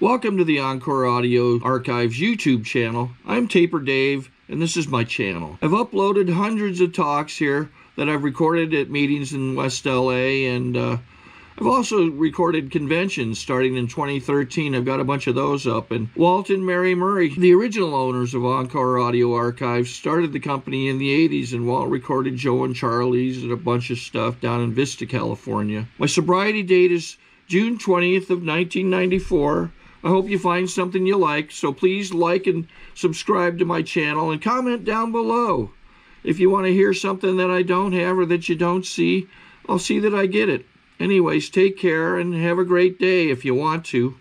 Welcome to the Encore Audio Archives YouTube channel. I'm Taper Dave, and this is my channel. I've uploaded hundreds of talks here that I've recorded at meetings in West LA, and I've also recorded conventions starting in 2013. I've got a bunch of those up. And Walt and Mary Murray, the original owners of Encore Audio Archives, started the company in the 80s, and Walt recorded Joe and Charlie's and a bunch of stuff down in Vista, California. My sobriety date is June 20th of 1994. I hope you find something you like, so please like and subscribe to my channel and comment down below. If you want to hear something that I don't have or that you don't see, I'll see that I get it. Anyways, take care and have a great day if you want to.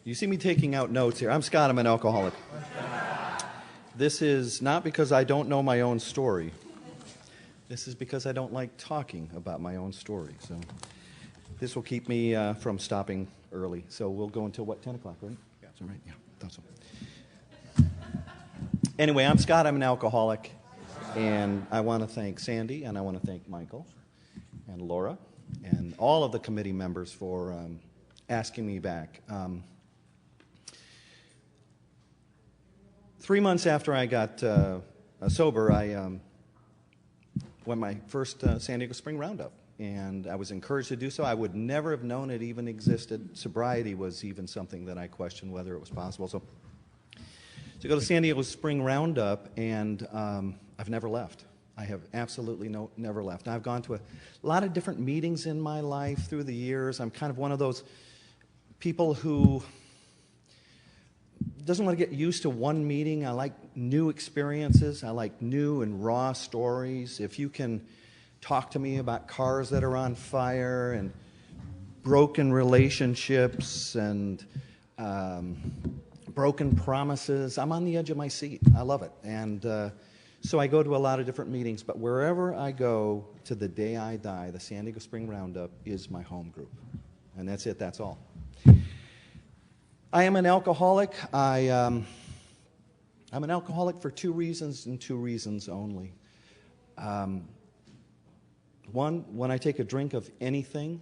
You see me taking out notes here. I'm Scott, I'm an alcoholic. This is not because I don't know my own story. This is because I don't like talking about my own story. So this will keep me from stopping early. So we'll go until, what, 10 o'clock, right? Yeah. Is that right? Yeah, thought so. Anyway, I'm Scott, I'm an alcoholic. And I want to thank Sandy, and I want to thank Michael, and Laura, and all of the committee members for asking me back. 3 months after I got sober, I went my first San Diego Spring Roundup, and I was encouraged to do so. I would never have known it even existed. Sobriety was even something that I questioned whether it was possible. So to go to San Diego Spring Roundup, and I've never left. I have absolutely never left. I've gone to a lot of different meetings in my life through the years. I'm kind of one of those people who doesn't want to get used to one meeting. I like new experiences. I like new and raw stories. If you can talk to me about cars that are on fire and broken relationships and broken promises, I'm on the edge of my seat. I love it. And so I go to a lot of different meetings, but wherever I go to the day I die, the San Diego Spring Roundup is my home group. And that's it, that's all. I am an alcoholic. I'm an alcoholic for two reasons and two reasons only. One, when I take a drink of anything,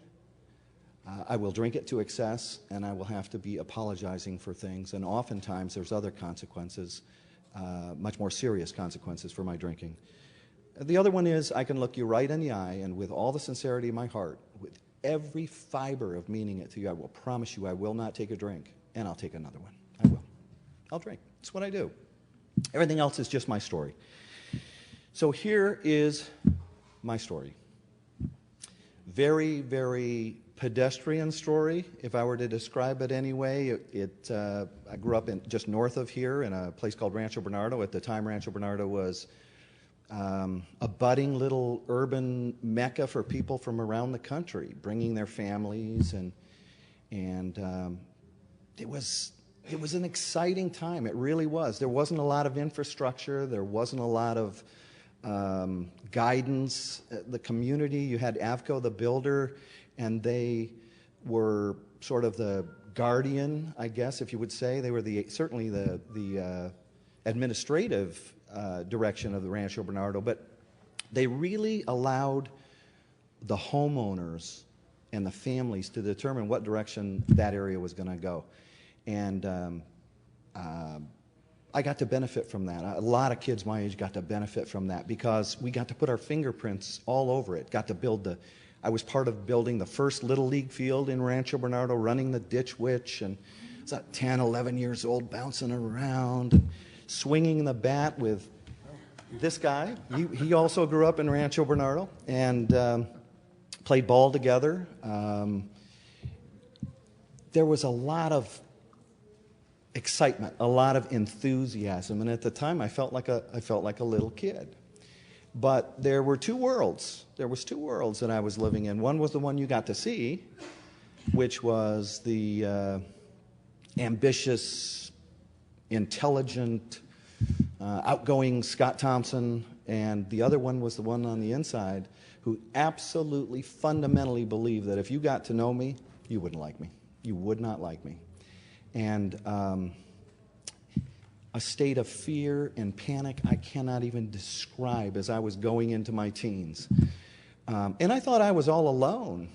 I will drink it to excess, and I will have to be apologizing for things, and oftentimes there's other consequences, much more serious consequences for my drinking. The other one is I can look you right in the eye, and with all the sincerity of my heart, with every fiber of meaning it to you, I will promise you I will not take a drink, and I'll take another one. I will. I'll drink. It's what I do. Everything else is just my story. So here is my story. Very, very pedestrian story, if I were to describe it anyway. I grew up just north of here in a place called Rancho Bernardo. At the time, Rancho Bernardo was a budding little urban mecca for people from around the country, bringing their families, and it was an exciting time. It really was. There wasn't a lot of infrastructure. There wasn't a lot of guidance. The community, you had Avco, the builder, and they were sort of the guardian, I guess, if you would say. They were certainly the administrative direction of the Rancho Bernardo, but they really allowed the homeowners and the families to determine what direction that area was going to go. And I got to benefit from that. A lot of kids my age got to benefit from that because we got to put our fingerprints all over it. Got to build I was part of building the first Little League field in Rancho Bernardo, running the Ditch Witch, and I was about 10, 11 years old, bouncing around and swinging the bat with this guy. He also grew up in Rancho Bernardo and played ball together. There was a lot of excitement, a lot of enthusiasm, and at the time I felt like a little kid. But there were two worlds. There was two worlds that I was living in. One was the one you got to see, which was the ambitious, intelligent, outgoing Scott Thompson, and the other one was the one on the inside who absolutely, fundamentally believed that if you got to know me, you wouldn't like me. You would not like me. And a state of fear and panic I cannot even describe as I was going into my teens. And I thought I was all alone.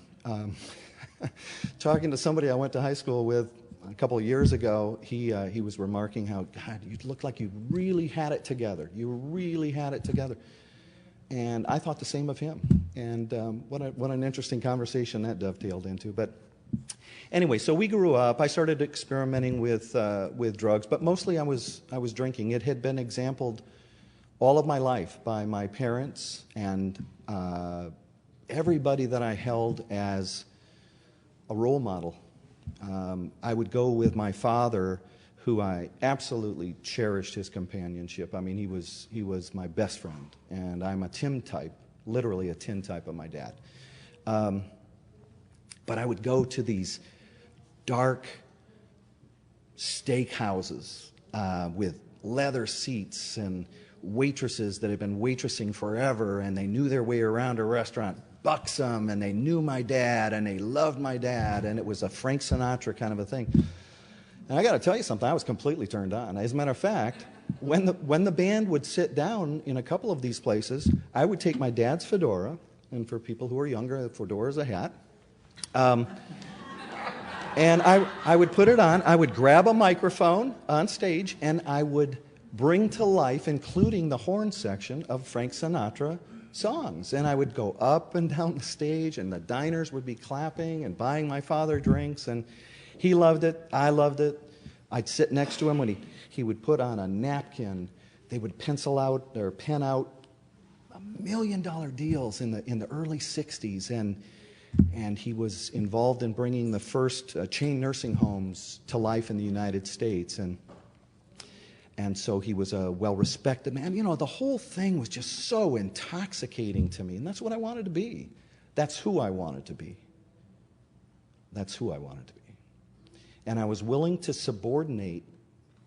Talking to somebody I went to high school with a couple of years ago, he was remarking how, God, you look like you really had it together. You really had it together. And I thought the same of him. And what an interesting conversation that dovetailed into. But anyway, so we grew up. I started experimenting with drugs, but mostly I was drinking. It had been exampled all of my life by my parents and everybody that I held as a role model. I would go with my father, who I absolutely cherished his companionship. I mean, he was my best friend, and I'm a Tim type, literally a Tim type of my dad. But I would go to these dark steakhouses with leather seats and waitresses that had been waitressing forever, and they knew their way around a restaurant, buxom, and they knew my dad, and they loved my dad, and it was a Frank Sinatra kind of a thing. And I got to tell you something, I was completely turned on. As a matter of fact, when the band would sit down in a couple of these places, I would take my dad's fedora, and for people who are younger, a fedora is a hat, and I would put it on, I would grab a microphone on stage, and I would bring to life, including the horn section of Frank Sinatra songs. And I would go up and down the stage, and the diners would be clapping and buying my father drinks, and he loved it, I loved it. I'd sit next to him when he would put on a napkin. They would pencil out or pen out $1 million deals in the early 60s, and he was involved in bringing the first chain nursing homes to life in the United States, and so he was a well-respected man. You know, the whole thing was just so intoxicating to me, and that's what I wanted to be. That's who I wanted to be. That's who I wanted to be. And I was willing to subordinate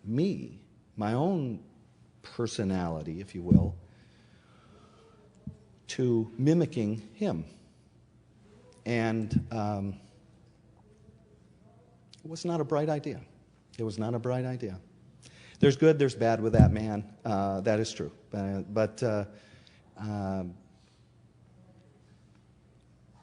me, my own personality, if you will, to mimicking him. And it was not a bright idea. It was not a bright idea. There's good, there's bad with that man. That is true. But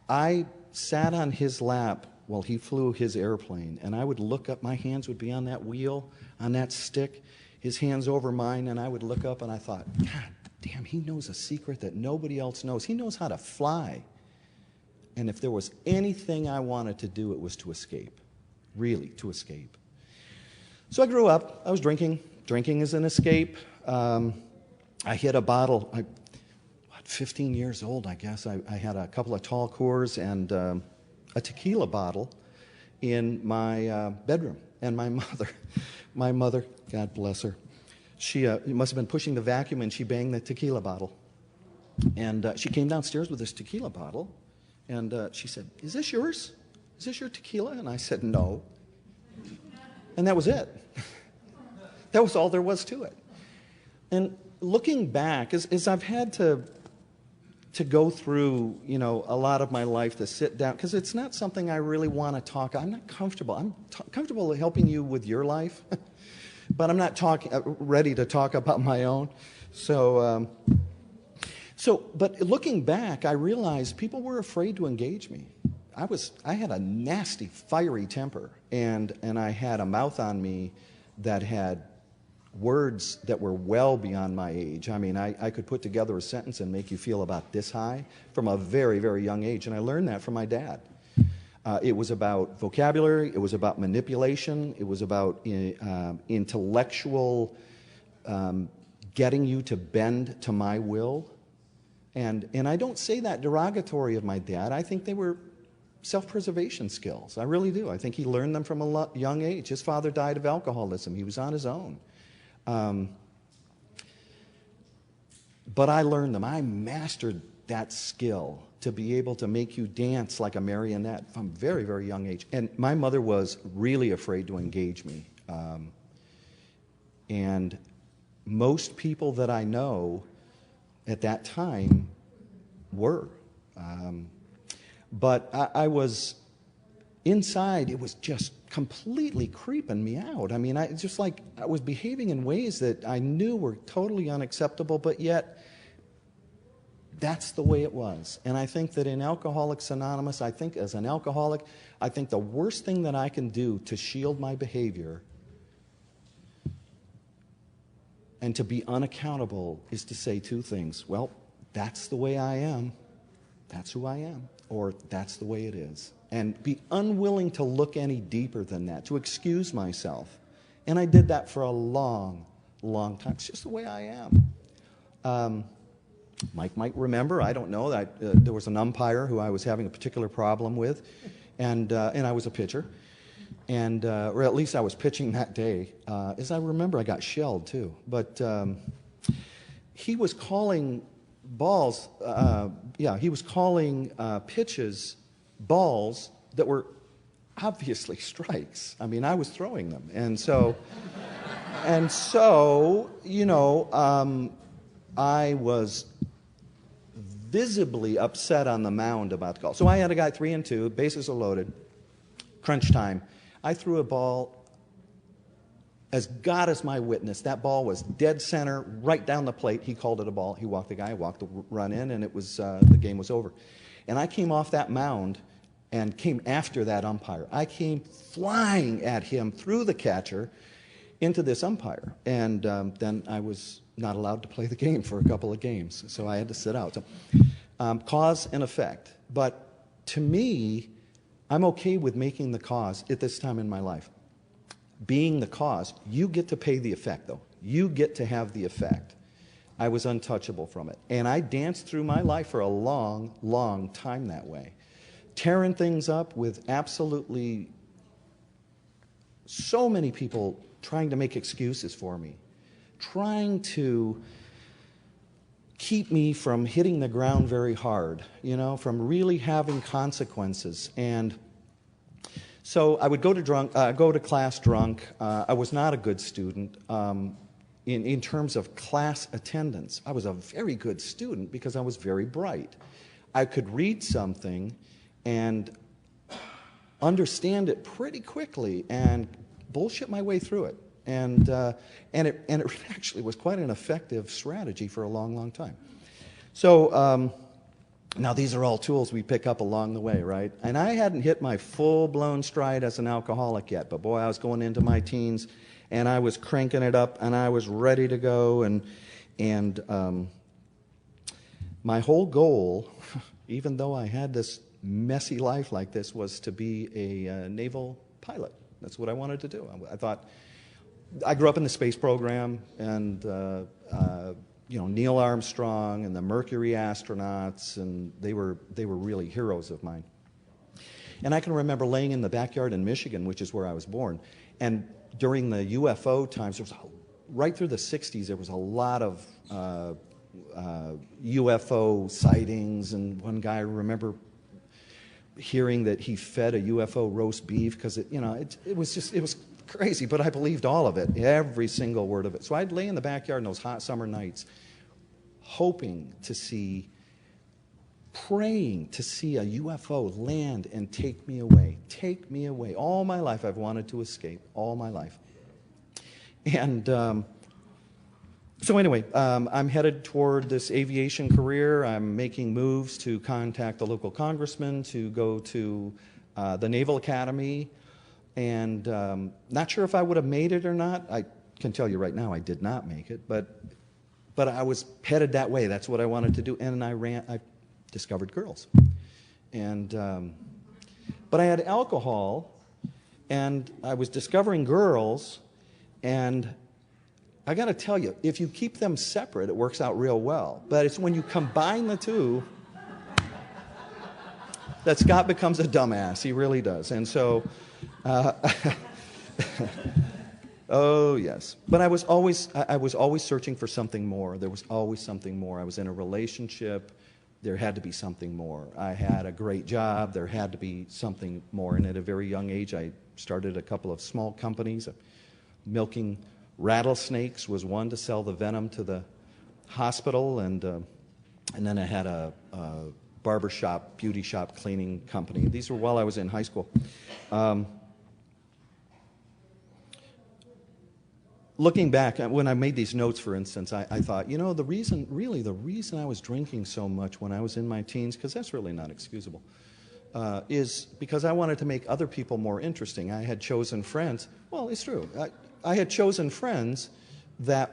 I sat on his lap while he flew his airplane, and I would look up, my hands would be on that wheel, on that stick, his hands over mine, and I would look up and I thought, God damn, he knows a secret that nobody else knows. He knows how to fly. And if there was anything I wanted to do, it was to escape, really, to escape. So I grew up, I was drinking. Drinking is an escape. I hit a bottle, 15 years old, I guess. I had a couple of tall Coors and a tequila bottle in my bedroom. And my mother, God bless her, she must have been pushing the vacuum, and she banged the tequila bottle. And she came downstairs with this tequila bottle, and she said, "Is this yours? Is this your tequila?" And I said, "No." And that was it. That was all there was to it. And looking back, as I've had to go through, you know, a lot of my life, to sit down, because it's not something I really want to talk. I'm not comfortable. I'm comfortable helping you with your life, but I'm not ready to talk about my own. But looking back, I realized people were afraid to engage me. I had a nasty, fiery temper, and I had a mouth on me that had words that were well beyond my age. I mean, I could put together a sentence and make you feel about this high from a very, very young age, and I learned that from my dad. It was about vocabulary, it was about manipulation, it was about intellectual getting you to bend to my will. And I don't say that derogatory of my dad. I think they were self-preservation skills. I really do. I think he learned them from a young age. His father died of alcoholism. He was on his own. But I learned them. I mastered that skill to be able to make you dance like a marionette from a very, very young age. And my mother was really afraid to engage me. And most people that I know at that time were. But I was inside, it was just completely creeping me out. I mean, I was behaving in ways that I knew were totally unacceptable, but yet that's the way it was. And I think that in Alcoholics Anonymous, I think as an alcoholic, I think the worst thing that I can do to shield my behavior and to be unaccountable is to say two things. Well, that's the way I am. That's who I am. Or that's the way it is. And be unwilling to look any deeper than that, to excuse myself. And I did that for a long, long time. It's just the way I am. Mike might remember, I don't know, that there was an umpire who I was having a particular problem with, and I was a pitcher. And, or at least I was pitching that day. As I remember, I got shelled too. But he was calling balls, he was calling pitches balls that were obviously strikes. I mean, I was throwing them. And so, you know, I was visibly upset on the mound about the call. So I had a guy 3-2, bases are loaded, crunch time. I threw a ball, as God is my witness, that ball was dead center, right down the plate. He called it a ball. He walked the guy, walked the run in, and it was the game was over. And I came off that mound and came after that umpire. I came flying at him through the catcher into this umpire. And then I was not allowed to play the game for a couple of games, so I had to sit out. So, cause and effect. But to me, I'm okay with making the cause at this time in my life. Being the cause, you get to pay the effect, though. You get to have the effect. I was untouchable from it. And I danced through my life for a long, long time that way. Tearing things up with absolutely so many people trying to make excuses for me. Trying to keep me from hitting the ground very hard, you know, from really having consequences. And so I would go to class drunk. I was not a good student in terms of class attendance. I was a very good student because I was very bright. I could read something and understand it pretty quickly and bullshit my way through it. And it actually was quite an effective strategy for a long, long time. So now these are all tools we pick up along the way, right? And I hadn't hit my full-blown stride as an alcoholic yet, but boy, I was going into my teens, and I was cranking it up, and I was ready to go. And my whole goal, even though I had this messy life like this, was to be a naval pilot. That's what I wanted to do. I thought. I grew up in the space program, and you know, Neil Armstrong and the Mercury astronauts, and they were really heroes of mine. And I can remember laying in the backyard in Michigan, which is where I was born, and during the UFO times, right through the 60s, there was a lot of UFO sightings, and one guy, I remember hearing that he fed a UFO roast beef because it was crazy, but I believed all of it, every single word of it. So I'd lay in the backyard in those hot summer nights, hoping to see, praying to see a UFO land and take me away. Take me away. All my life I've wanted to escape, all my life. And so anyway, I'm headed toward this aviation career. I'm making moves to contact the local congressman to go to the Naval Academy. And not sure if I would have made it or not. I can tell you right now I did not make it, but I was headed that way. That's what I wanted to do, and I discovered girls. And but I had alcohol, and I was discovering girls, and I got to tell you, if you keep them separate, it works out real well. But it's when you combine the two that Scott becomes a dumbass. He really does. And so. Oh yes, but I was always searching for something more. There was always something more. I was in a relationship. There had to be something more. I had a great job. There had to be something more. And at a very young age, I started a couple of small companies. Milking rattlesnakes was one, to sell the venom to the hospital, and then I had a barber shop, beauty shop cleaning company. These were while I was in high school. looking back, when I made these notes, for instance, I thought, you know, the reason I was drinking so much when I was in my teens, because that's really not excusable, is because I wanted to make other people more interesting. I had chosen friends. Well, it's true. I had chosen friends that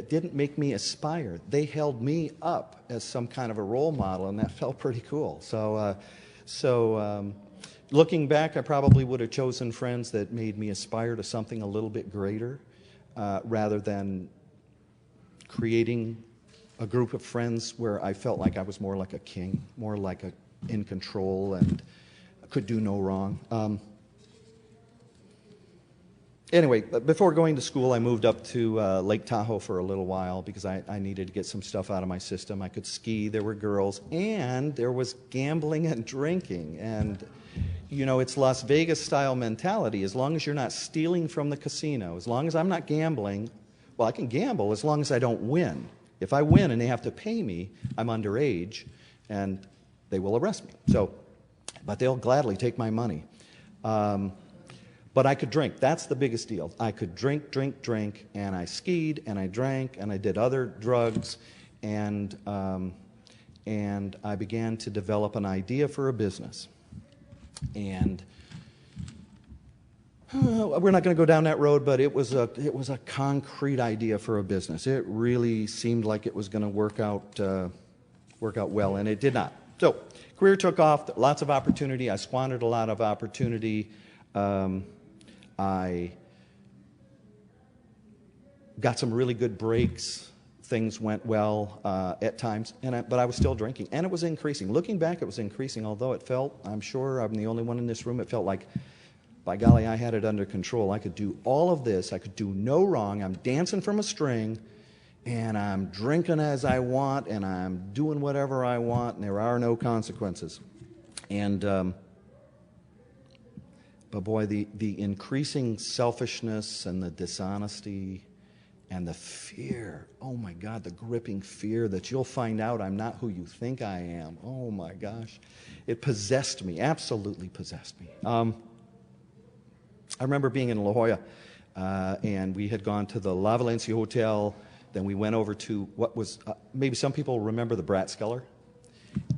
didn't make me aspire. They held me up as some kind of a role model, and that felt pretty cool. So looking back, I probably would have chosen friends that made me aspire to something a little bit greater, rather than creating a group of friends where I felt like I was more like a king, more like in control and could do no wrong. Anyway, before going to school, I moved up to Lake Tahoe for a little while because I needed to get some stuff out of my system. I could ski, there were girls, and there was gambling and drinking. And, you know, it's Las Vegas-style mentality. As long as you're not stealing from the casino, as long as I'm not gambling, well, I can gamble as long as I don't win. If I win and they have to pay me, I'm underage, and they will arrest me. But they'll gladly take my money. But I could drink. That's the biggest deal. I could drink, and I skied, and I drank, and I did other drugs, and I began to develop an idea for a business. And we're not going to go down that road, but it was a concrete idea for a business. It really seemed like it was going to work out well, and it did not. So, career took off. Lots of opportunity. I squandered a lot of opportunity. I got some really good breaks. Things went well at times, but I was still drinking, and it was increasing. Looking back, it was increasing, although it felt, I'm sure I'm the only one in this room, it felt like, by golly, I had it under control. I could do all of this. I could do no wrong. I'm dancing from a string, and I'm drinking as I want, and I'm doing whatever I want, and there are no consequences. And but boy, the increasing selfishness and the dishonesty and the fear, oh my God, the gripping fear that you'll find out I'm not who you think I am. Oh my gosh. It possessed me, absolutely possessed me. I remember being in La Jolla, and we had gone to the La Valencia Hotel. Then we went over to what was, maybe some people remember the Bratskeller.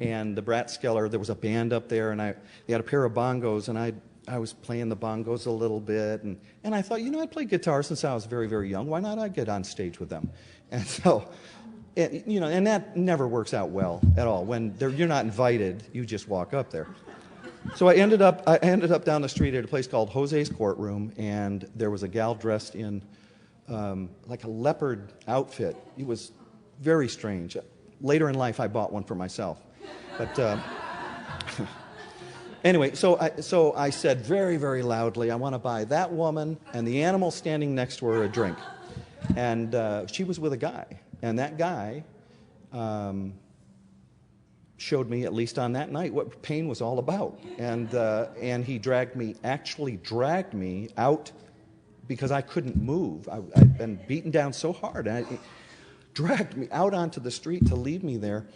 And the Bratskeller, there was a band up there, and they had a pair of bongos, and I was playing the bongos a little bit, and I thought, you know, I played guitar since I was very, very young. Why not I get on stage with them? And so, you know, and that never works out well at all. When you're not invited, you just walk up there. So I ended up down the street at a place called Jose's Courtroom, and there was a gal dressed in like a leopard outfit. It was very strange. Later in life, I bought one for myself, but. Anyway, so I said very, very loudly, I want to buy that woman and the animal standing next to her a drink. And she was with a guy. And that guy showed me, at least on that night, what pain was all about. And he actually dragged me out because I couldn't move. I'd been beaten down so hard. And he dragged me out onto the street to leave me there.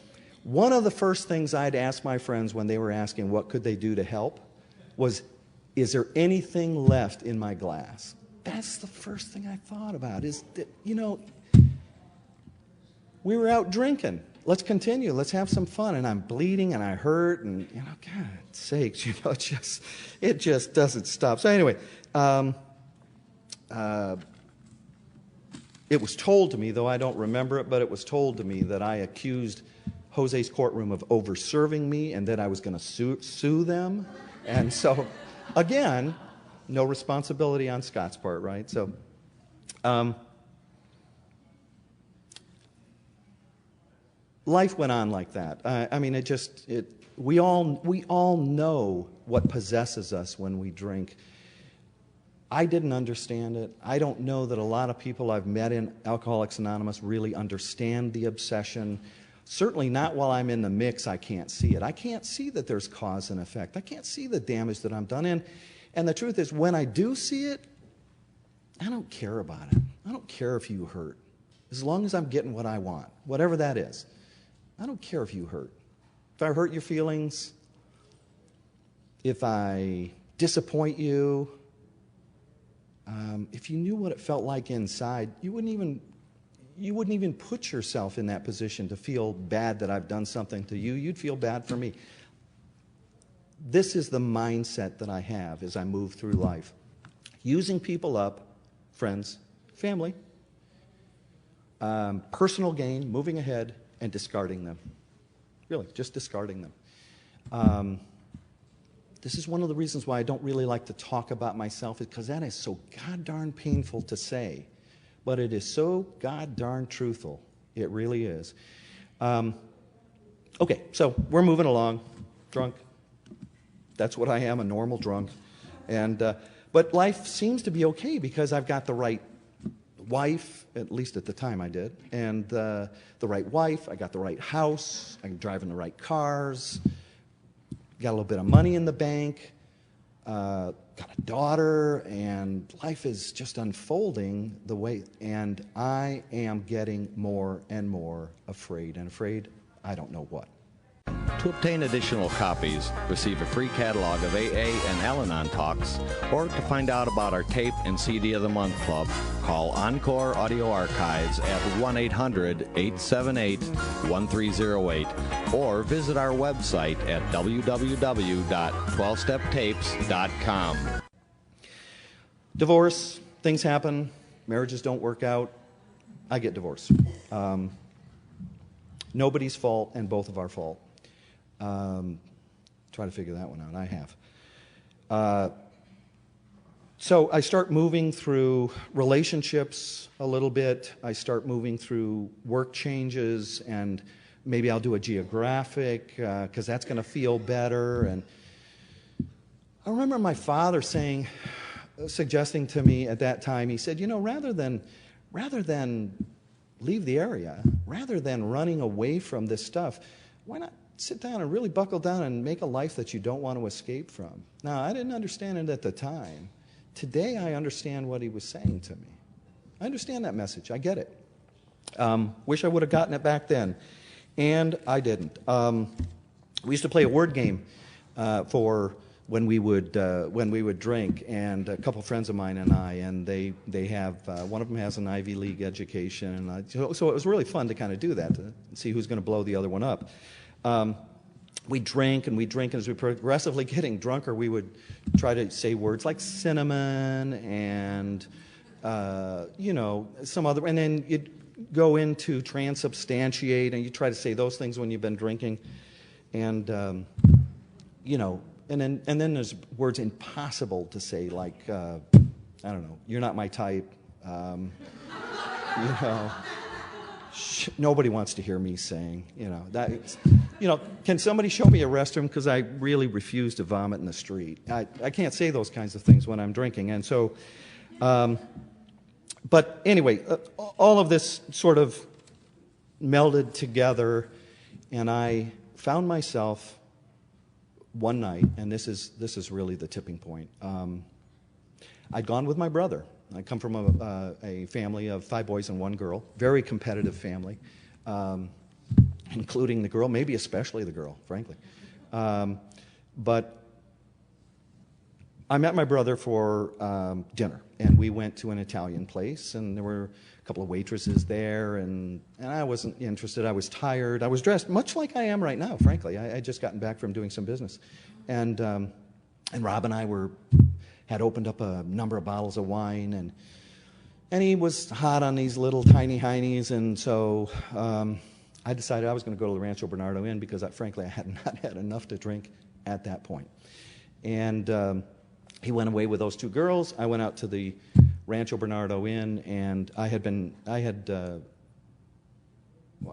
One of the first things I'd ask my friends when they were asking what could they do to help was, is there anything left in my glass? That's the first thing I thought about, is that, you know, we were out drinking. Let's continue. Let's have some fun. And I'm bleeding and I hurt, and, you know, God sakes, you know, it just doesn't stop. So anyway, it was told to me, though I don't remember it, but it was told to me that I accused Jose's Courtroom of over-serving me, and that I was going to sue them. And so, again, no responsibility on Scott's part, right? So, life went on like that. I mean, we all know what possesses us when we drink. I didn't understand it. I don't know that a lot of people I've met in Alcoholics Anonymous really understand the obsession. Certainly not while I'm in the mix. I can't see it. I can't see that there's cause and effect. I can't see the damage that I'm done in. And the truth is, when I do see it, I don't care about it. I don't care if you hurt. As long as I'm getting what I want, whatever that is. I don't care if you hurt. If I hurt your feelings, if I disappoint you, if you knew what it felt like inside, you wouldn't even put yourself in that position to feel bad that I've done something to you. You'd feel bad for me. This is the mindset that I have as I move through life. Using people up, friends, family, personal gain, moving ahead, and discarding them. Really, just discarding them. This is one of the reasons why I don't really like to talk about myself, is because that is so god darn painful to say. But it is so god darn truthful. It really is. Okay, so we're moving along. Drunk. That's what I am, a normal drunk. But life seems to be okay because I've got the right wife, at least at the time I did, and the right wife, I got the right house, I'm driving the right cars, got a little bit of money in the bank, got a daughter, and life is just unfolding the way, and I am getting more and more afraid, and afraid I don't know what. To obtain additional copies, receive a free catalog of AA and Al-Anon talks, or to find out about our tape and CD of the Month Club, call Encore Audio Archives at 1-800-878-1308, or visit our website at www.12steptapes.com. Divorce, things happen, marriages don't work out, I get divorced. Nobody's fault and both of our fault. Try to figure that one out. I have. So I start moving through relationships a little bit. I start moving through work changes, and maybe I'll do a geographic because that's going to feel better. And I remember my father suggesting to me at that time, he said, rather than leave the area, rather than running away from this stuff, why not sit down and really buckle down and make a life that you don't want to escape from? Now, I didn't understand it at the time. Today, I understand what he was saying to me. I understand that message. I get it. Wish I would have gotten it back then, and I didn't. We used to play a word game for when we would drink, and a couple friends of mine and I, and they have one of them has an Ivy League education, and so it was really fun to kind of do that to see who's going to blow the other one up. We drink, and as we progressively getting drunker, we would try to say words like cinnamon and, some other, and then you'd go into transubstantiate, and you try to say those things when you've been drinking, and, and then there's words impossible to say, like, I don't know, you're not my type, nobody wants to hear me saying, can somebody show me a restroom, because I really refuse to vomit in the street. I can't say those kinds of things when I'm drinking. And so, but anyway, all of this sort of melded together, and I found myself one night, and this is really the tipping point. I'd gone with my brother. I come from a family of 5 boys and 1 girl, very competitive family, including the girl, maybe especially the girl, frankly. But I met my brother for dinner, and we went to an Italian place, and there were a couple of waitresses there, and I wasn't interested. I was tired. I was dressed much like I am right now, frankly. I had just gotten back from doing some business. And Rob and I had opened up a number of bottles of wine, and he was hot on these little tiny heinies, and so I decided I was going to go to the Rancho Bernardo Inn because, frankly, I had not had enough to drink at that point. And he went away with those 2 girls. I went out to the Rancho Bernardo Inn, and I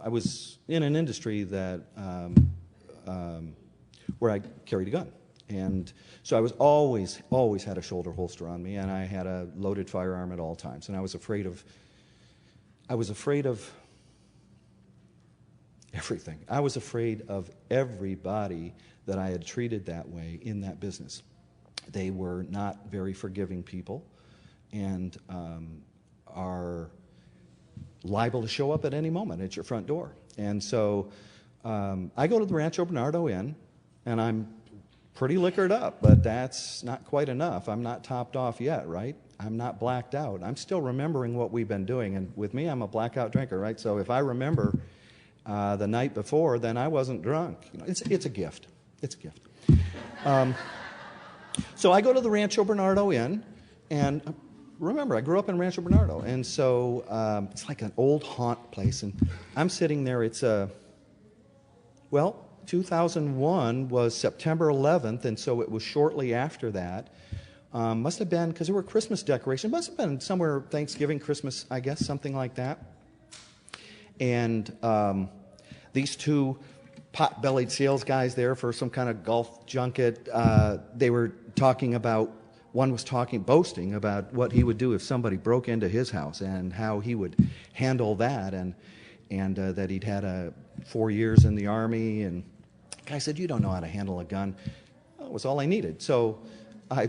was in an industry that where I carried a gun. And so I was always had a shoulder holster on me, and I had a loaded firearm at all times. And I was afraid of everything. I was afraid of everybody that I had treated that way in that business. They were not very forgiving people, and are liable to show up at any moment at your front door. And so I go to the Rancho Bernardo Inn, and I'm pretty liquored up, but that's not quite enough. I'm not topped off yet, right? I'm not blacked out. I'm still remembering what we've been doing. And with me, I'm a blackout drinker, right? So if I remember the night before, then I wasn't drunk. You know, it's a gift. It's a gift. So I go to the Rancho Bernardo Inn, and remember, I grew up in Rancho Bernardo, and so it's like an old haunt place, and I'm sitting there. It's 2001 was September 11th, and so it was shortly after that. Must have been, because there were Christmas decorations, must have been somewhere Thanksgiving, Christmas, I guess, something like that. And these two pot-bellied sales guys there for some kind of golf junket, they were talking about, one was boasting about what he would do if somebody broke into his house and how he would handle that, and that he'd had 4 years in the Army. And the guy said, "You don't know how to handle a gun." Well, it was all I needed. So I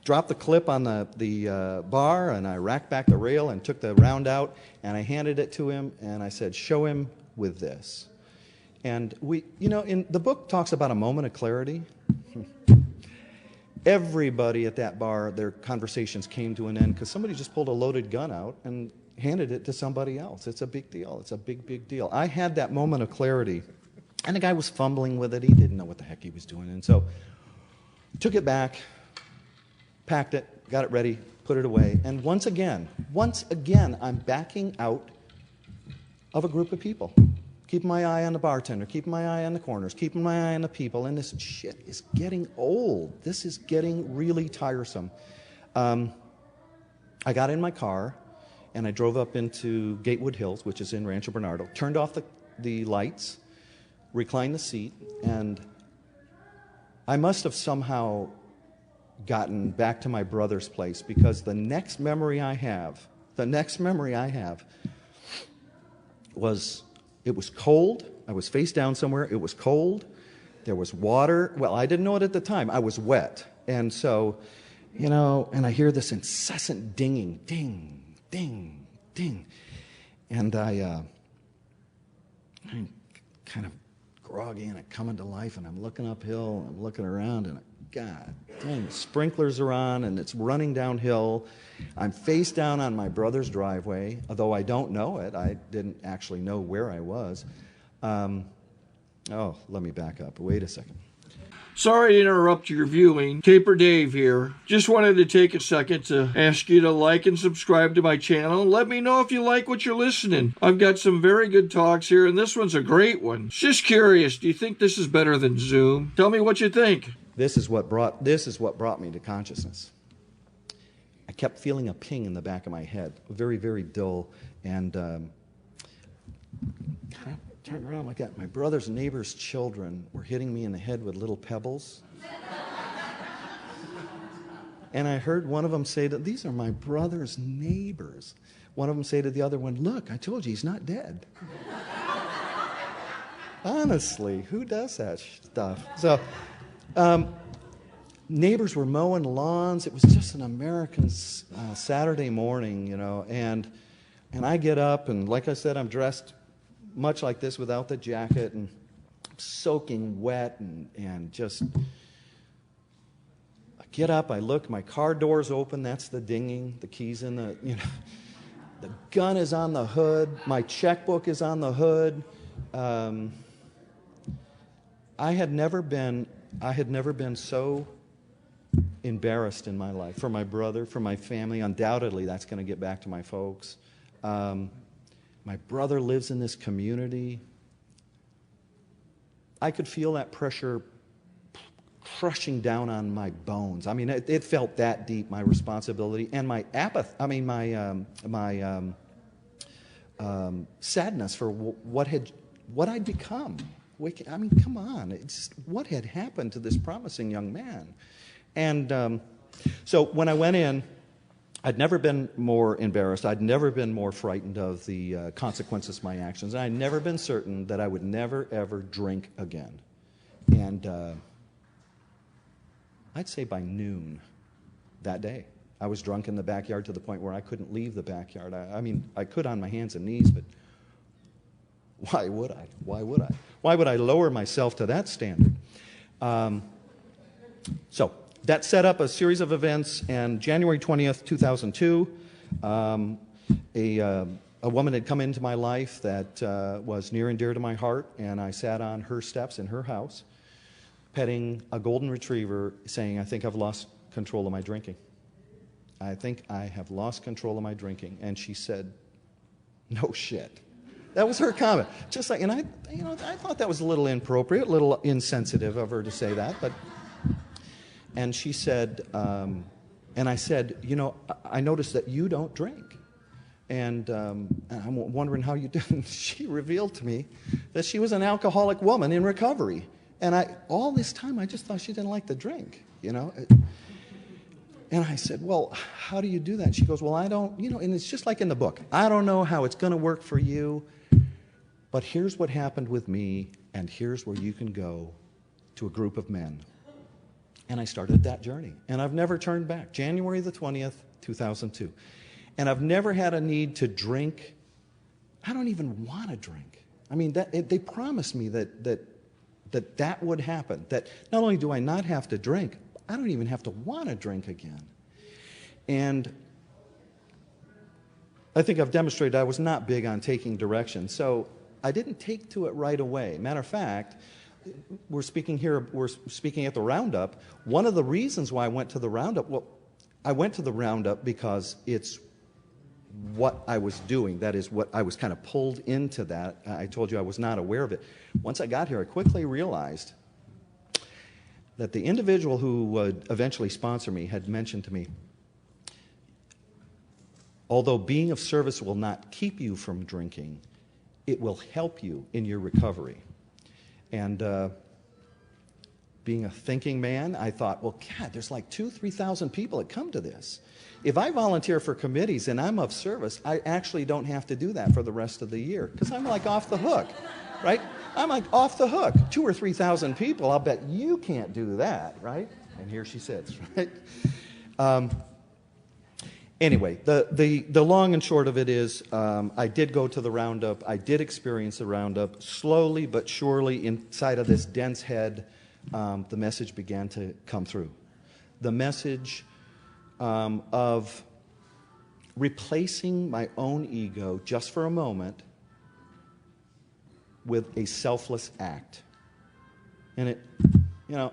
dropped the clip on the bar, and I racked back the rail and took the round out, and I handed it to him, and I said, "Show him with this." And in the book talks about a moment of clarity. Everybody at that bar, their conversations came to an end because somebody just pulled a loaded gun out and handed it to somebody else. It's a big deal. It's a big, big deal. I had that moment of clarity, and the guy was fumbling with it. He didn't know what the heck he was doing. And so took it back, packed it, got it ready, put it away. And once again, I'm backing out of a group of people. Keeping my eye on the bartender, keeping my eye on the corners, keeping my eye on the people, and this shit is getting old. This is getting really tiresome. I got in my car, and I drove up into Gatewood Hills, which is in Rancho Bernardo, turned off the lights, reclined the seat, and I must have somehow gotten back to my brother's place, because the next memory I have was, it was cold. I was face down somewhere. It was cold. There was water. Well, I didn't know it at the time. I was wet. And so, and I hear this incessant dinging, ding, ding, ding. And I'm kind of groggy, and I come into life, and I'm looking uphill, and I'm looking around, and God dang, the sprinklers are on, and it's running downhill. I'm face down on my brother's driveway, although I don't know it. I didn't actually know where I was. Let me back up. Wait a second. Sorry to interrupt your viewing. Taper Dave here. Just wanted to take a second to ask you to like and subscribe to my channel. Let me know if you like what you're listening. I've got some very good talks here, and this one's a great one. Just curious, do you think this is better than Zoom? Tell me what you think. This is what brought me to consciousness. I kept feeling a ping in the back of my head, very, very dull, and turned around like that. My brother's neighbor's children were hitting me in the head with little pebbles. And I heard one of them say that these are my brother's neighbors. One of them say to the other one, "Look, I told you he's not dead." Honestly, who does that stuff? So, neighbors were mowing lawns. It was just an American Saturday morning, and I get up, and like I said, I'm dressed much like this without the jacket, and soaking wet, and just, I get up, I look, my car door's open, that's the dinging, the keys in the, the gun is on the hood, my checkbook is on the hood. I had never been so embarrassed in my life, for my brother, for my family. Undoubtedly, that's going to get back to my folks. My brother lives in this community. I could feel that pressure crushing down on my bones. I mean, it felt that deep, my responsibility and my apathy. I mean, my sadness for what I'd become. I mean, come on! It's just, what had happened to this promising young man? And so when I went in, I'd never been more embarrassed. I'd never been more frightened of the consequences of my actions. And I'd never been certain that I would never, ever drink again. And I'd say by noon that day, I was drunk in the backyard to the point where I couldn't leave the backyard. I mean, I could on my hands and knees, but why would I? Why would I? Why would I lower myself to that standard? So that set up a series of events, and January 20th, 2002, a woman had come into my life that was near and dear to my heart, and I sat on her steps in her house, petting a golden retriever, saying, I think I've lost control of my drinking. I think I have lost control of my drinking. And she said, no shit. That was her comment. Just like, and I thought that was a little inappropriate, a little insensitive of her to say that, but, and she said, and I said, I noticed that you don't drink. And I'm wondering how you do. And she revealed to me that she was an alcoholic woman in recovery. And all this time, I just thought she didn't like to drink, And I said, well, how do you do that? She goes, well, I don't, and it's just like in the book. I don't know how it's going to work for you, but here's what happened with me, and here's where you can go to a group of men. And I started that journey, and I've never turned back. January the 20th, 2002. And I've never had a need to drink. I don't even want to drink. I mean, they promised me that would happen, that not only do I not have to drink, I don't even have to want to drink again. And I think I've demonstrated I was not big on taking direction, so I didn't take to it right away. Matter of fact, we're speaking at the Roundup. One of the reasons why I went to the Roundup, I went to the Roundup because it's what I was doing. That is what I was kind of pulled into that. I told you I was not aware of it. Once I got here, I quickly realized that the individual who would eventually sponsor me had mentioned to me, although being of service will not keep you from drinking, it will help you in your recovery. And being a thinking man, I thought, well, God, there's like 2,000-3,000 people that come to this. If I volunteer for committees and I'm of service, I actually don't have to do that for the rest of the year because I'm like off the hook, right? I'm like off the hook. 2,000 or 3,000 people, I'll bet you can't do that, right? And here she sits, right? Anyway, the long and short of it is I did go to the Roundup. I did experience the Roundup. Slowly but surely inside of this dense head, the message began to come through. The message of replacing my own ego just for a moment with a selfless act. And it,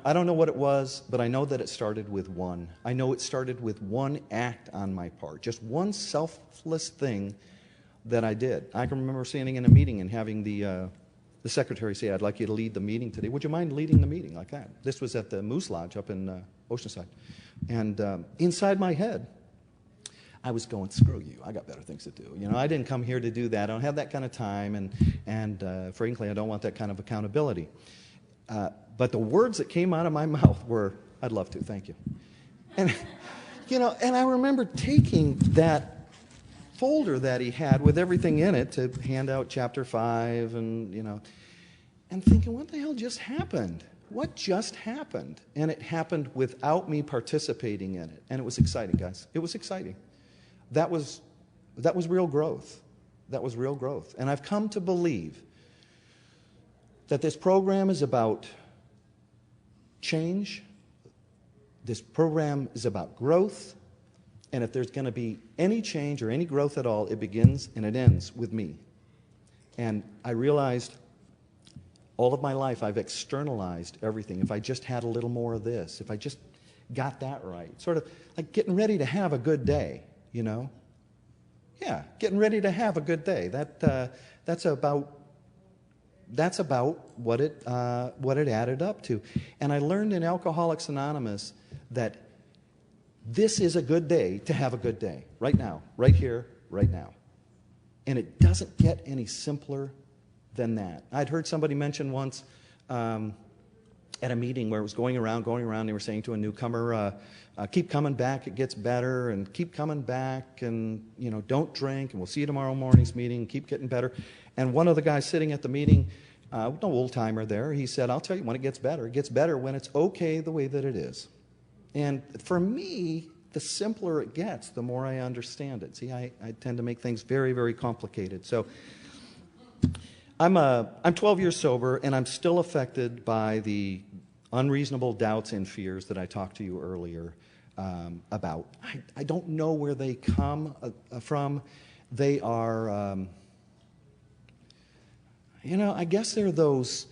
I don't know what it was, but I know that it started with one. I know it started with one act on my part, just one selfless thing that I did. I can remember standing in a meeting and having the secretary say, I'd like you to lead the meeting today. Would you mind leading the meeting like that? This was at the Moose Lodge up in Oceanside. And inside my head, I was going, screw you, I got better things to do. I didn't come here to do that. I don't have that kind of time, and frankly, I don't want that kind of accountability. But the words that came out of my mouth were, I'd love to, thank you. And, and I remember taking that folder that he had with everything in it to hand out chapter 5 and thinking, what the hell just happened? What just happened? And it happened without me participating in it. And it was exciting, guys. It was exciting. That was real growth. That was real growth. And I've come to believe that this program is about change. This program is about growth. And if there's going to be any change or any growth at all, it begins and it ends with me. And I realized all of my life I've externalized everything. If I just had a little more of this, if I just got that right, sort of like getting ready to have a good day, Yeah, getting ready to have a good day. That's about what it added up to. And I learned in Alcoholics Anonymous that this is a good day to have a good day, right now, right here, right now. And it doesn't get any simpler than that. I'd heard somebody mention once at a meeting where it was going around, they were saying to a newcomer, keep coming back, it gets better, and keep coming back, and don't drink, and we'll see you tomorrow morning's meeting, keep getting better. And one of the guys sitting at the meeting, no old-timer there, he said, I'll tell you when it gets better when it's okay the way that it is. And for me, the simpler it gets, the more I understand it. See, I tend to make things very, very complicated. So I'm 12 years sober, and I'm still affected by the unreasonable doubts and fears that I talked to you earlier about. I don't know where they come from. They are, I guess they're those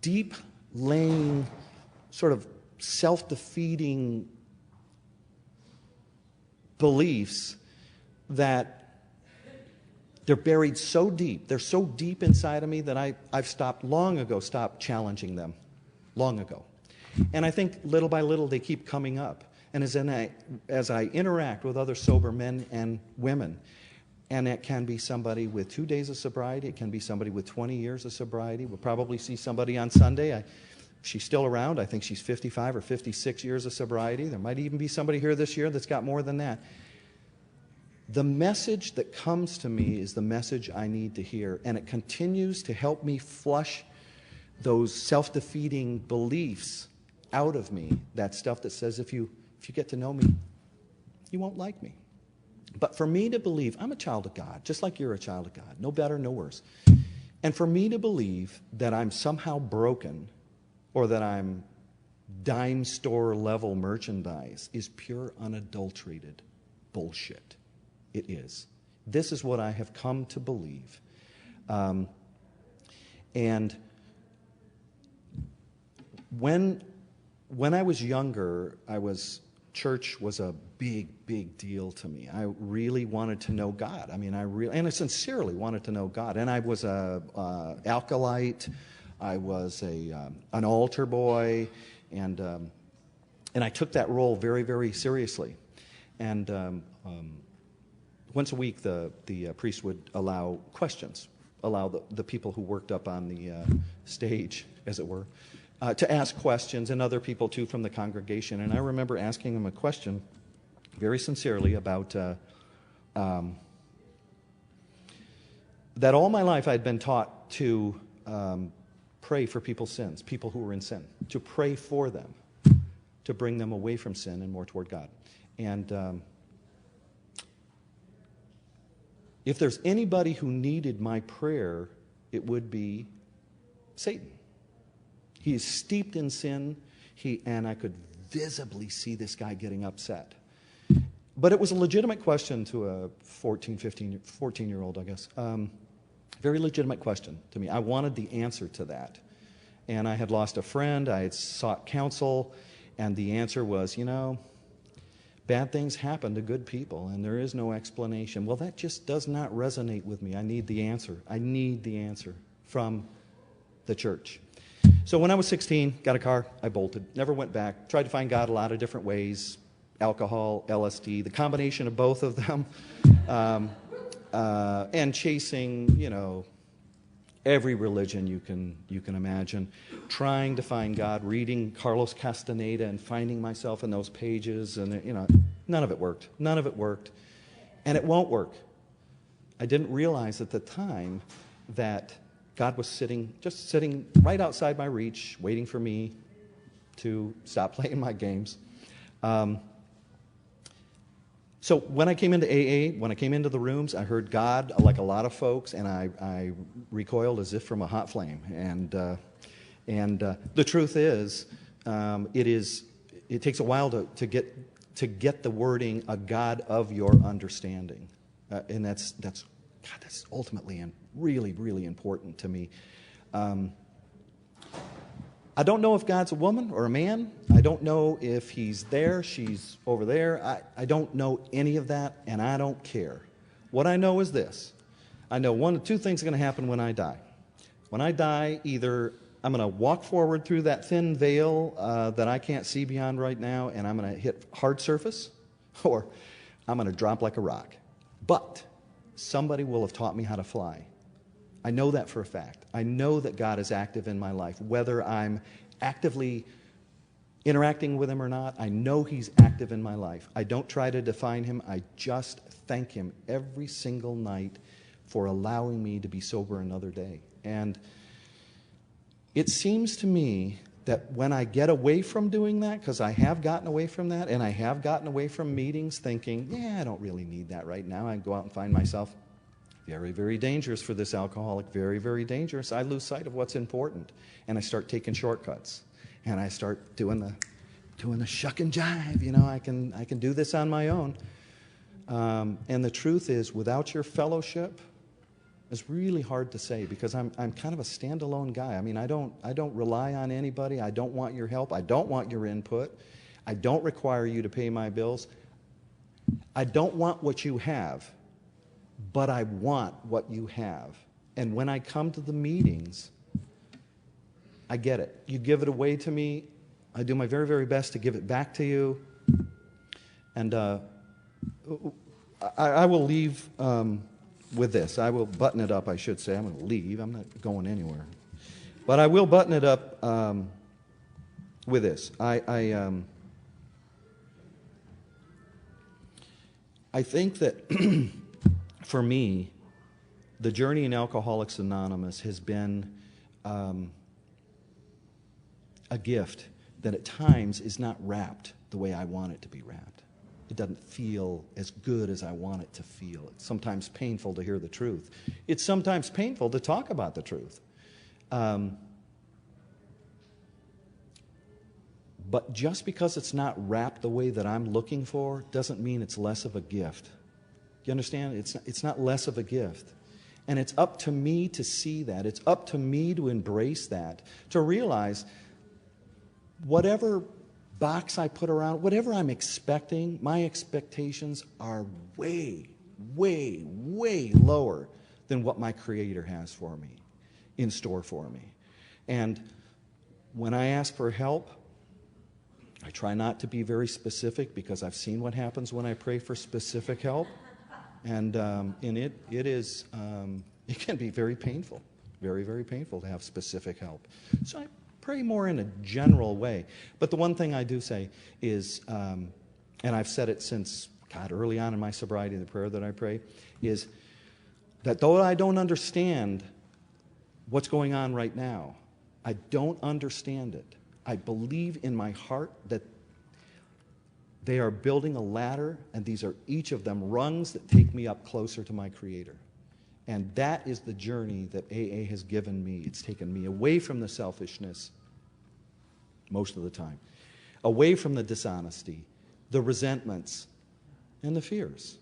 deep-laying, sort of self-defeating beliefs that they're buried so deep. They're so deep inside of me that I've long ago stopped challenging them. Long ago. And I think little by little they keep coming up. And as I interact with other sober men and women, and it can be somebody with 2 days of sobriety, it can be somebody with 20 years of sobriety. We'll probably see somebody on Sunday. She's still around. I think she's 55 or 56 years of sobriety. There might even be somebody here this year that's got more than that. The message that comes to me is the message I need to hear, and it continues to help me flush those self-defeating beliefs out of me, that stuff that says if you get to know me, you won't like me. But for me to believe, I'm a child of God, just like you're a child of God, no better, no worse. And for me to believe that I'm somehow broken or that I'm dime store level merchandise is pure unadulterated bullshit. It is. This is what I have come to believe. And when I was younger, church was a big deal to me. I really wanted to know God. And I sincerely wanted to know God. And I was a alkalite. I was an altar boy, and I took that role very, very seriously. And once a week, the priest would allow questions, allow the people who worked up on the stage, as it were, to ask questions, and other people too from the congregation. And I remember asking him a question very sincerely about that all my life I'd been taught to pray for people's sins, people who were in sin, to pray for them, to bring them away from sin and more toward God. And if there's anybody who needed my prayer, it would be Satan. He is steeped in sin, and I could visibly see this guy getting upset. But it was a legitimate question to a 14-year-old, I guess. Very legitimate question to me. I wanted the answer to that. And I had lost a friend. I had sought counsel. And the answer was, bad things happen to good people, and there is no explanation. Well, that just does not resonate with me. I need the answer. I need the answer from the church. So when I was 16, got a car, I bolted, never went back, tried to find God a lot of different ways, alcohol, LSD, the combination of both of them, and chasing, every religion you can imagine, trying to find God, reading Carlos Castaneda and finding myself in those pages, and none of it worked. None of it worked, and it won't work. I didn't realize at the time that God was just sitting right outside my reach, waiting for me to stop playing my games. So when I came into AA, when I came into the rooms, I heard God like a lot of folks, and I recoiled as if from a hot flame. And the truth is, it takes a while to get the wording "a God of your understanding," and that's ultimately and really, really important to me. I don't know if God's a woman or a man. I don't know if he's there, she's over there. I don't know any of that, and I don't care. What I know is this. I know one of two things are going to happen when I die. When I die, either I'm going to walk forward through that thin veil that I can't see beyond right now, and I'm going to hit hard surface, or I'm going to drop like a rock. But somebody will have taught me how to fly. I know that for a fact. I know that God is active in my life, whether I'm actively interacting with him or not. I know he's active in my life. I don't try to define him. I just thank him every single night for allowing me to be sober another day. And it seems to me that when I get away from doing that, because I have gotten away from that, and I have gotten away from meetings thinking, I don't really need that right now. I go out and find myself Very, very dangerous for this alcoholic, very, very dangerous. I lose sight of what's important, and I start taking shortcuts, and I start doing the shuck and jive. You know, I can do this on my own. And the truth is, without your fellowship, it's really hard to say, because I'm kind of a standalone guy. I mean, I don't rely on anybody. I don't want your help. I don't want your input. I don't require you to pay my bills. I don't want what you have, but I want what you have. And when I come to the meetings, I get it. You give it away to me. I do my very, very best to give it back to you. And I will leave with this. I will button it up, I should say. I'm going to leave. I'm not going anywhere. But I will button it up with this. I think that for me, the journey in Alcoholics Anonymous has been a gift that at times is not wrapped the way I want it to be wrapped. It doesn't feel as good as I want it to feel. It's sometimes painful to hear the truth. It's sometimes painful to talk about the truth. But just because it's not wrapped the way that I'm looking for doesn't mean it's less of a gift. You understand? It's not less of a gift. And it's up to me to see that. It's up to me to embrace that, to realize whatever box I put around, whatever I'm expecting, my expectations are way, way, way lower than what my Creator has for me, in store for me. And when I ask for help, I try not to be very specific, because I've seen what happens when I pray for specific help. And it can be very painful, very, very painful to have specific help. So I pray more in a general way. But the one thing I do say is, and I've said it since, early on in my sobriety, the prayer that I pray, is that though I don't understand what's going on right now, I don't understand it. I believe in my heart that they are building a ladder, and these are each of them rungs that take me up closer to my Creator. And that is the journey that AA has given me. It's taken me away from the selfishness most of the time, away from the dishonesty, the resentments, and the fears.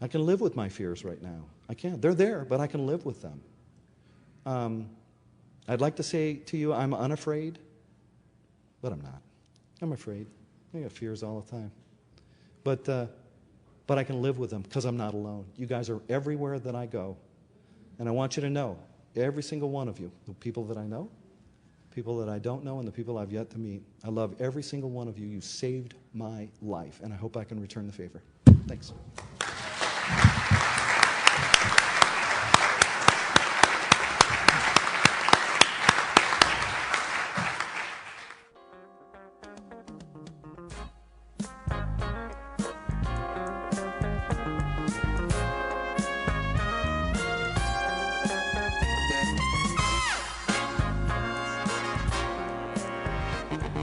I can live with my fears right now. I can. They're there, but I can live with them. I'd like to say to you, I'm unafraid. But I'm not. I'm afraid. I got fears all the time. But I can live with them, because I'm not alone. You guys are everywhere that I go. And I want you to know, every single one of you, the people that I know, people that I don't know, and the people I've yet to meet, I love every single one of you. You saved my life, and I hope I can return the favor. Thanks.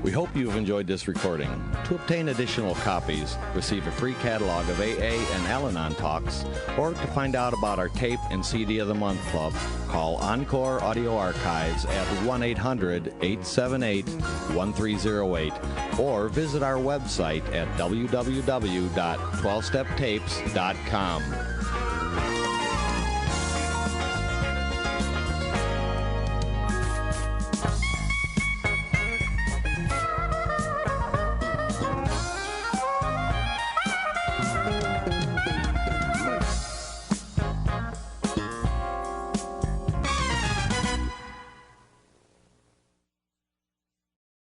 We hope you have enjoyed this recording. To obtain additional copies, receive a free catalog of AA and Al-Anon talks, or to find out about our tape and CD of the Month Club, call Encore Audio Archives at 1-800-878-1308, or visit our website at www.12steptapes.com.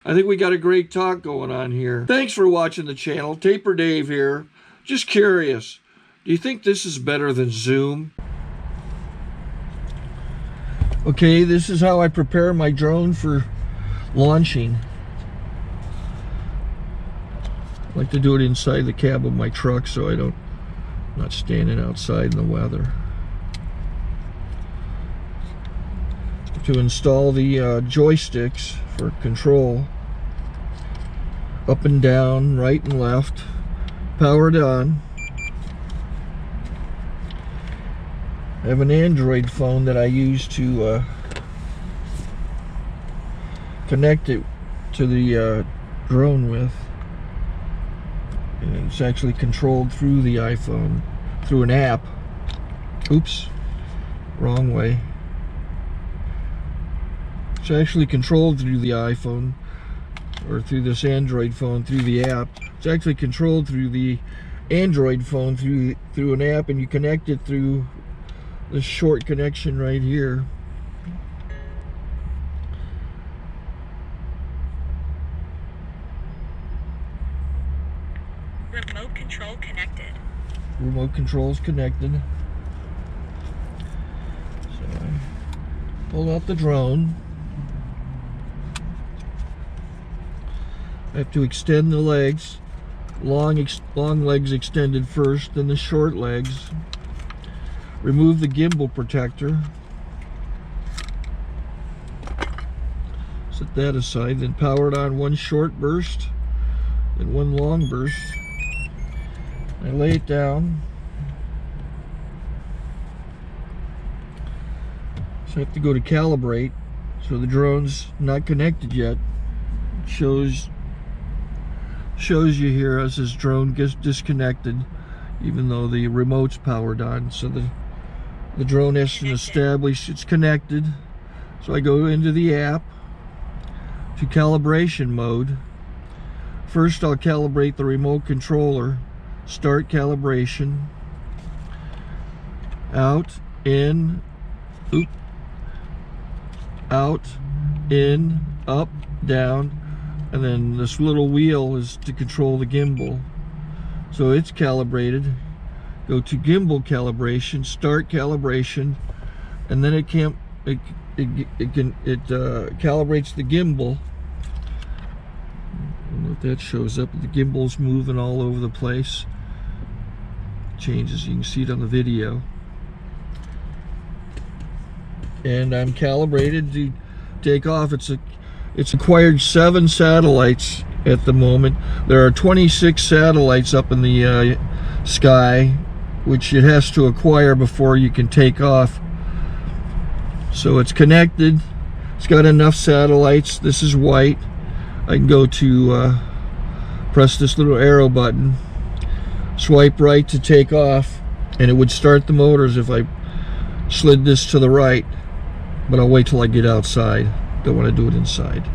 I think we got a great talk going on here. Thanks for watching the channel. Taper Dave here. Just curious, do you think this is better than Zoom? Okay, this is how I prepare my drone for launching. I like to do it inside the cab of my truck so I'm not standing outside in the weather. To install the joysticks for control, up and down, right and left, powered on. I have an Android phone that I use to connect it to the drone with. And it's actually controlled through the iPhone, through an app. Oops, wrong way. It's actually controlled through the iPhone, or through this Android phone, through the app. It's actually controlled through the Android phone, through an app, and you connect it through this short connection right here. Remote control connected. Remote control's connected. So I pull out the drone. I have to extend the legs. Long legs extended first, then the short legs. Remove the gimbal protector. Set that aside, then power it on one short burst, then one long burst. I lay it down. So I have to go to calibrate. So the drone's not connected yet. It shows you here as this drone gets disconnected, even though the remote's powered on. So the drone has to establish it's connected. So I go into the app to calibration mode. First I'll calibrate the remote controller. Start calibration. Out, in, oop, out, in, up, down, and then this little wheel is to control the gimbal. So it's calibrated. Go to gimbal calibration, start calibration, and then it calibrates the gimbal. I don't know if that shows up. The gimbal's moving all over the place. Changes, you can see it on the video. And I'm calibrated to take off. It's acquired 7 satellites at the moment. There are 26 satellites up in the sky, which it has to acquire before you can take off. So it's connected. It's got enough satellites. This is white. I can go to press this little arrow button, swipe right to take off, and it would start the motors if I slid this to the right. But I'll wait till I get outside. Don't want to do it inside.